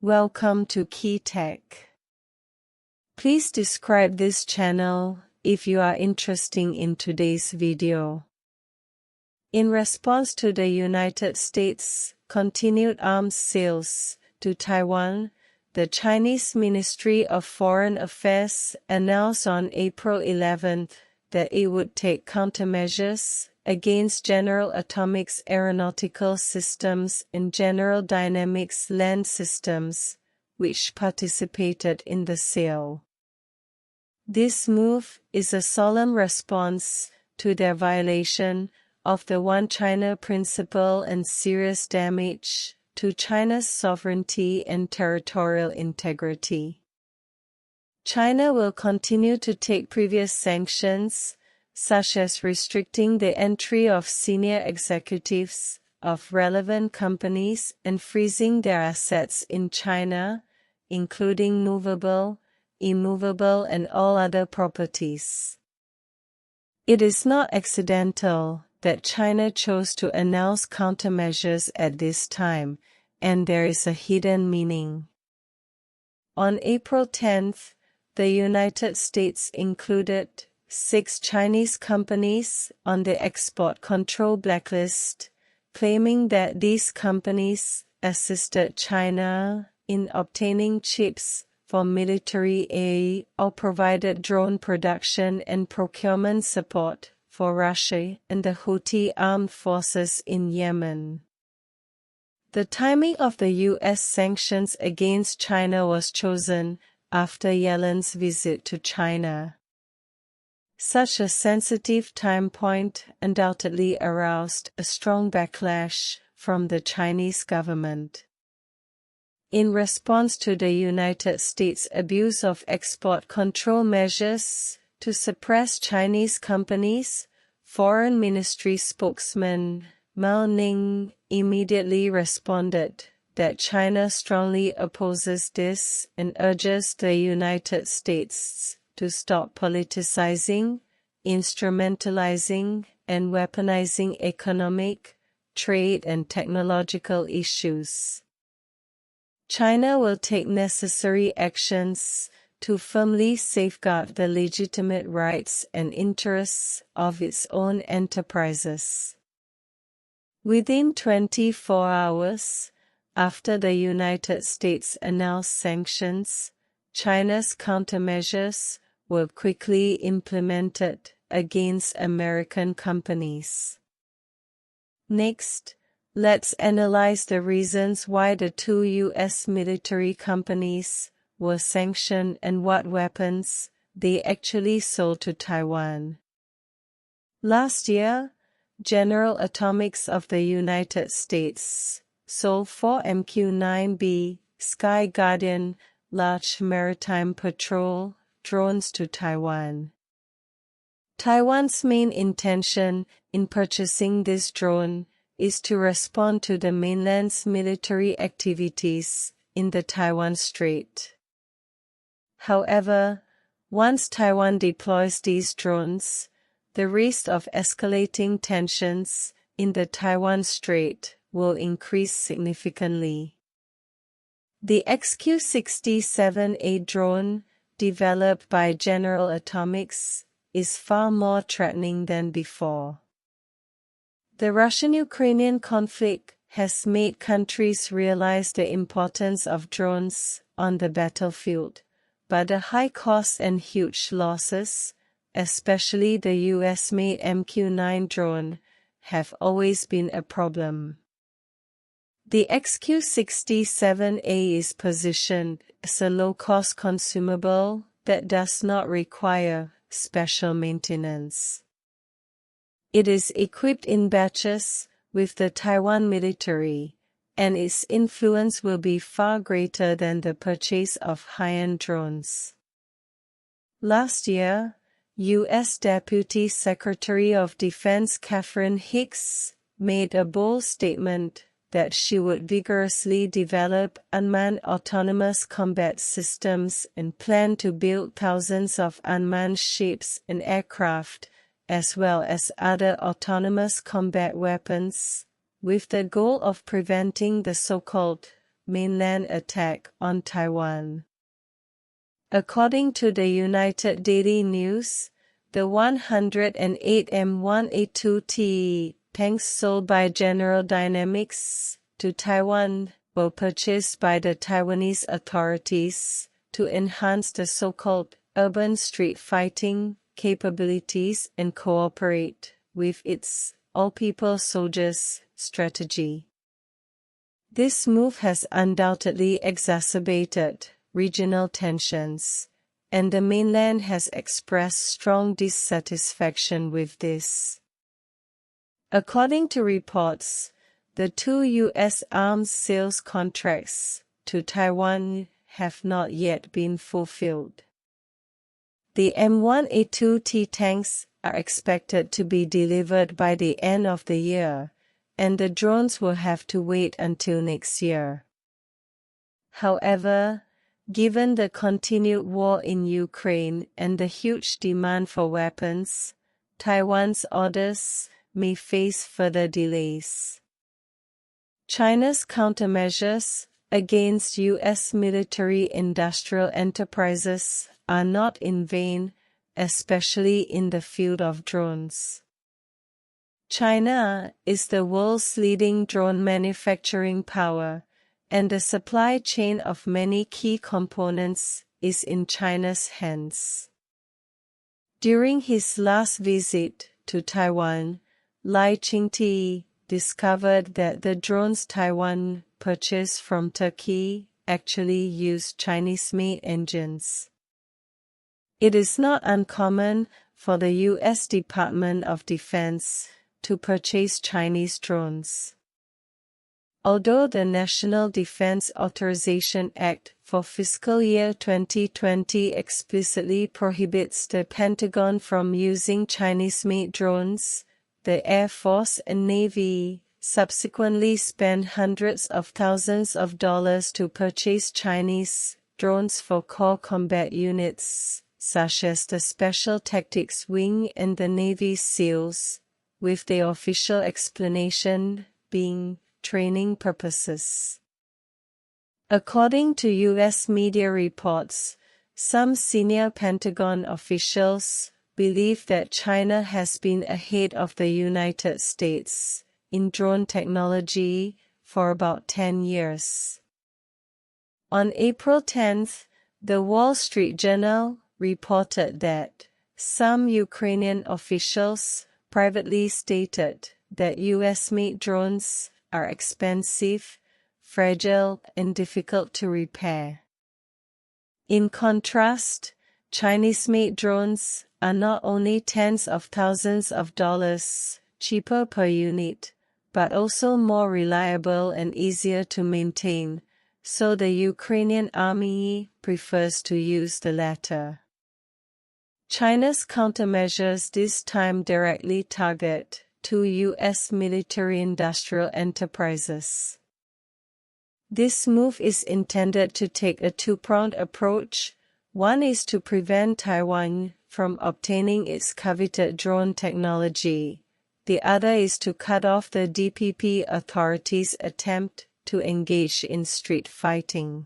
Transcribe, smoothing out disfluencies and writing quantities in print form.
Welcome to Key Tech. Please describe this channel if you are interested in today's video. In response to the United States' continued arms sales to Taiwan, the Chinese Ministry of Foreign Affairs announced on April 11 that it would take countermeasures against General Atomics Aeronautical Systems and General Dynamics Land Systems, which participated in the sale. This move is a solemn response to their violation of the One China principle and serious damage to China's sovereignty and territorial integrity. China will continue to take previous sanctions, such as restricting the entry of senior executives of relevant companies and freezing their assets in China, including movable, immovable and all other properties. It is not accidental that China chose to announce countermeasures at this time, and there is a hidden meaning. On April 10, the United States included 6 Chinese companies on the export control blacklist, claiming that these companies assisted China in obtaining chips for military aid or provided drone production and procurement support for Russia and the Houthi armed forces in Yemen. The timing of the U.S. sanctions against China was chosen after Yellen's visit to China. Such a sensitive time point undoubtedly aroused a strong backlash from the Chinese government. In response to the United States' abuse of export control measures to suppress Chinese companies, Foreign Ministry spokesman Mao Ning immediately responded that China strongly opposes this and urges the United States to stop politicizing, instrumentalizing, and weaponizing economic, trade and technological issues. China will take necessary actions to firmly safeguard the legitimate rights and interests of its own enterprises. Within 24 hours after the United States announced sanctions, China's countermeasures were quickly implemented against American companies. Next, let's analyze the reasons why the 2 U.S. military companies were sanctioned and what weapons they actually sold to Taiwan. Last year, General Atomics of the United States sold 4 MQ-9B Sky Guardian large maritime patrol drones to Taiwan. Taiwan's main intention in purchasing this drone is to respond to the mainland's military activities in the Taiwan Strait. However, once Taiwan deploys these drones, the risk of escalating tensions in the Taiwan Strait will increase significantly. The XQ-67A drone, developed by General Atomics, is far more threatening than before. The Russian-Ukrainian conflict has made countries realize the importance of drones on the battlefield, but the high costs and huge losses, especially the US-made MQ-9 drone, have always been a problem. The XQ-67A is positioned as a low-cost consumable that does not require special maintenance. It is equipped in batches with the Taiwan military, and its influence will be far greater than the purchase of high-end drones. Last year, U.S. Deputy Secretary of Defense Catherine Hicks made a bold statement that she would vigorously develop unmanned autonomous combat systems and plan to build thousands of unmanned ships and aircraft, as well as other autonomous combat weapons, with the goal of preventing the so-called mainland attack on Taiwan. According to the United Daily News, the 108 M1A2T tanks sold by General Dynamics to Taiwan were purchased by the Taiwanese authorities to enhance the so-called urban street fighting capabilities and cooperate with its all-people soldiers strategy. This move has undoubtedly exacerbated regional tensions, and the mainland has expressed strong dissatisfaction with this. According to reports, the 2 U.S. arms sales contracts to Taiwan have not yet been fulfilled. The M1A2T tanks are expected to be delivered by the end of the year, and the drones will have to wait until next year. However, given the continued war in Ukraine and the huge demand for weapons, Taiwan's orders may face further delays. China's countermeasures against U.S. military-industrial enterprises are not in vain, especially in the field of drones. China is the world's leading drone manufacturing power, and the supply chain of many key components is in China's hands. During his last visit to Taiwan, Lai Ching-te discovered that the drones Taiwan purchased from Turkey actually used Chinese-made engines. It is not uncommon for the U.S. Department of Defense to purchase Chinese drones. Although the National Defense Authorization Act for fiscal year 2020 explicitly prohibits the Pentagon from using Chinese-made drones, the Air Force and Navy subsequently spent hundreds of thousands of dollars to purchase Chinese drones for core combat units, such as the Special Tactics Wing and the Navy SEALs, with the official explanation being training purposes. According to U.S. media reports, some senior Pentagon officials believe that China has been ahead of the United States in drone technology for about 10 years. On April 10, the Wall Street Journal reported that some Ukrainian officials privately stated that U.S.-made drones are expensive, fragile, and difficult to repair. In contrast, Chinese-made drones are not only tens of thousands of dollars cheaper per unit, but also more reliable and easier to maintain, so the Ukrainian army prefers to use the latter. China's countermeasures this time directly target 2 U.S. military-industrial enterprises. This move is intended to take a two-pronged approach. One is to prevent Taiwan from obtaining its coveted drone technology. The other is to cut off the DPP authorities' attempt to engage in street fighting.